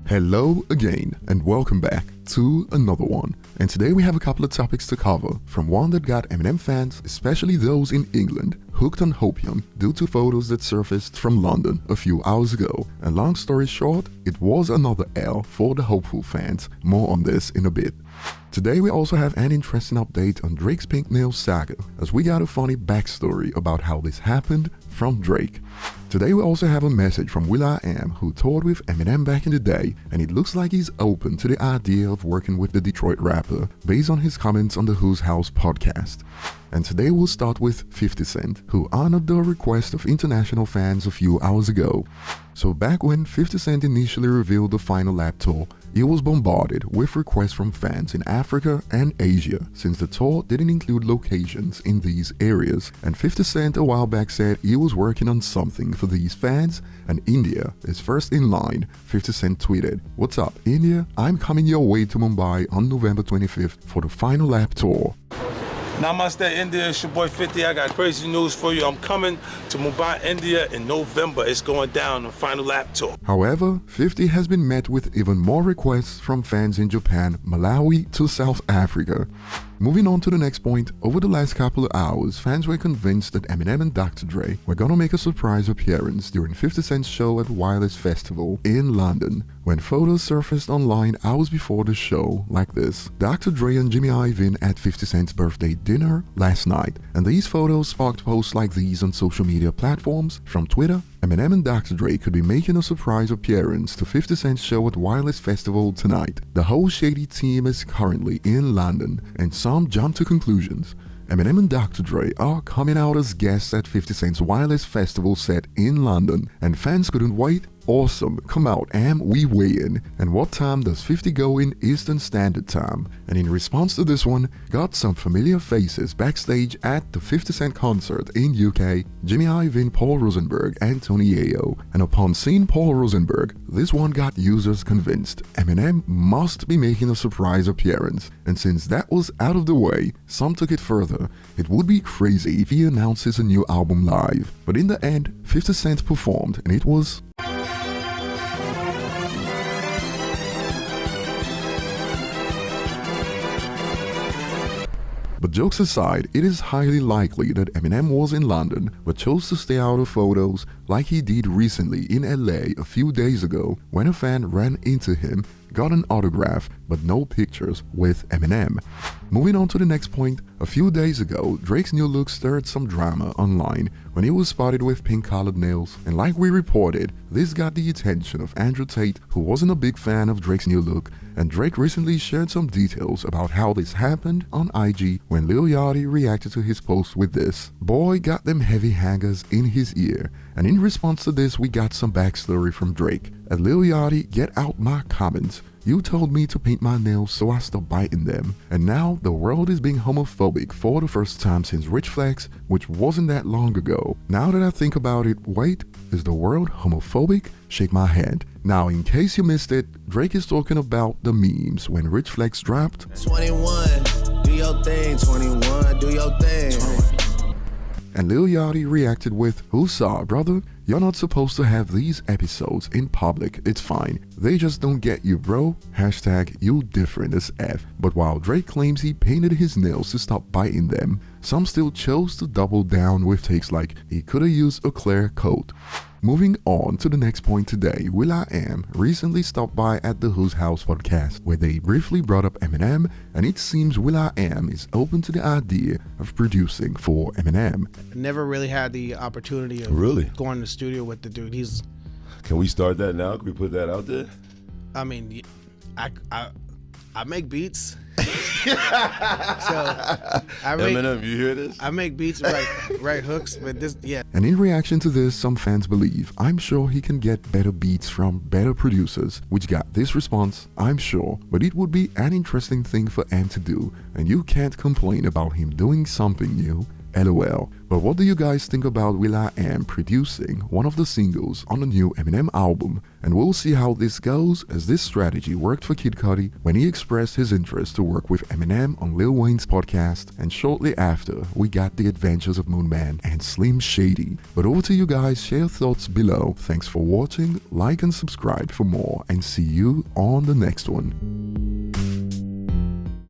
Hello again and welcome back to another one. And today we have a couple of topics to cover, from one that got Eminem fans, especially those in England, hooked on opium due to photos that surfaced from London a few hours ago. And long story short, it was another L for the hopeful fans. More on this in a bit. Today we also have an interesting update on Drake's Pink Nails saga, as we got a funny backstory about how this happened from Drake. Today we also have a message from Will.I.Am, who toured with Eminem back in the day, and it looks like he's open to the idea of working with the Detroit rapper, based on his comments on the Who's House podcast. And today we'll start with 50 Cent, who honored the request of international fans a few hours ago. So back when 50 Cent initially revealed the Final Lap tour, he was bombarded with requests from fans in Africa and Asia, since the tour didn't include locations in these areas. And 50 Cent a while back said he was working on something for these fans, and India is first in line. 50 Cent tweeted, "What's up, India? I'm coming your way to Mumbai on November 25th for the Final Lap tour." Namaste, India. It's your boy 50. I got crazy news for you. I'm coming to Mumbai, India in November. It's going down on Final Lap Tour. However, 50 has been met with even more requests from fans in Japan, Malawi to South Africa. Moving on to the next point, over the last couple of hours, fans were convinced that Eminem and Dr. Dre were gonna make a surprise appearance during 50 Cent's show at Wireless Festival in London, when photos surfaced online hours before the show like this. Dr. Dre and Jimmy Iovine at 50 Cent's birthday dinner last night, and these photos sparked posts like these on social media platforms. From Twitter, Eminem and Dr. Dre could be making a surprise appearance to 50 Cent's show at Wireless Festival tonight. The whole Shady team is currently in London, and some jump to conclusions. Eminem and Dr. Dre are coming out as guests at 50 Cent's Wireless Festival set in London, and fans couldn't wait. Awesome, come out, Am, we weigh in. And what time does 50 go in Eastern Standard Time? And in response to this one, got some familiar faces backstage at the 50 Cent concert in UK, Jimmy Iovine, Paul Rosenberg, and Tony Yayo. And upon seeing Paul Rosenberg, this one got users convinced Eminem must be making a surprise appearance. And since that was out of the way, some took it further. It would be crazy if he announces a new album live. But in the end, 50 Cent performed, and it was But jokes aside, it is highly likely that Eminem was in London but chose to stay out of photos, like he did recently in LA a few days ago when a fan ran into him, got an autograph, but no pictures with Eminem. Moving on to the next point, a few days ago, Drake's new look stirred some drama online when he was spotted with pink-colored nails, and like we reported, this got the attention of Andrew Tate, who wasn't a big fan of Drake's new look, and Drake recently shared some details about how this happened on IG when Lil Yachty reacted to his post with this. Boy got them heavy hangers in his ear, and in response to this we got some backstory from Drake. At Lil Yachty, get out my comments. You told me to paint my nails, so I stopped biting them. And now the world is being homophobic for the first time since Rich Flex, which wasn't that long ago. Now that I think about it, wait, is the world homophobic? Shake my head. Now, in case you missed it, Drake is talking about the memes when Rich Flex dropped 21, do your thing, 21, do your thing. And Lil Yachty reacted with, "Who's-saw, brother? You're not supposed to have these episodes in public, it's fine. They just don't get you, bro. Hashtag you different as F." But while Drake claims he painted his nails to stop biting them, some still chose to double down with takes like he coulda used a clear coat. Moving on to the next point today, Will.I.Am recently stopped by at the Who's House podcast, where they briefly brought up Eminem, and it seems Will.I.Am is open to the idea of producing for Eminem. Never really had the opportunity of going to the studio with the dude. Can we start that now? Can we put that out there? I mean, I make beats. Eminem, you hear this? I make beats, write hooks, but this, yeah. And in reaction to this, some fans believe, I'm sure he can get better beats from better producers, which got this response, I'm sure, but it would be an interesting thing for Am to do, and you can't complain about him doing something new. LOL. But what do you guys think about Will.I.Am producing one of the singles on the new Eminem album? And we'll see how this goes, as this strategy worked for Kid Cudi when he expressed his interest to work with Eminem on Lil Wayne's podcast, and shortly after we got the adventures of Moonman and Slim Shady. But over to you guys, share your thoughts below. Thanks for watching, like and subscribe for more, and see you on the next one.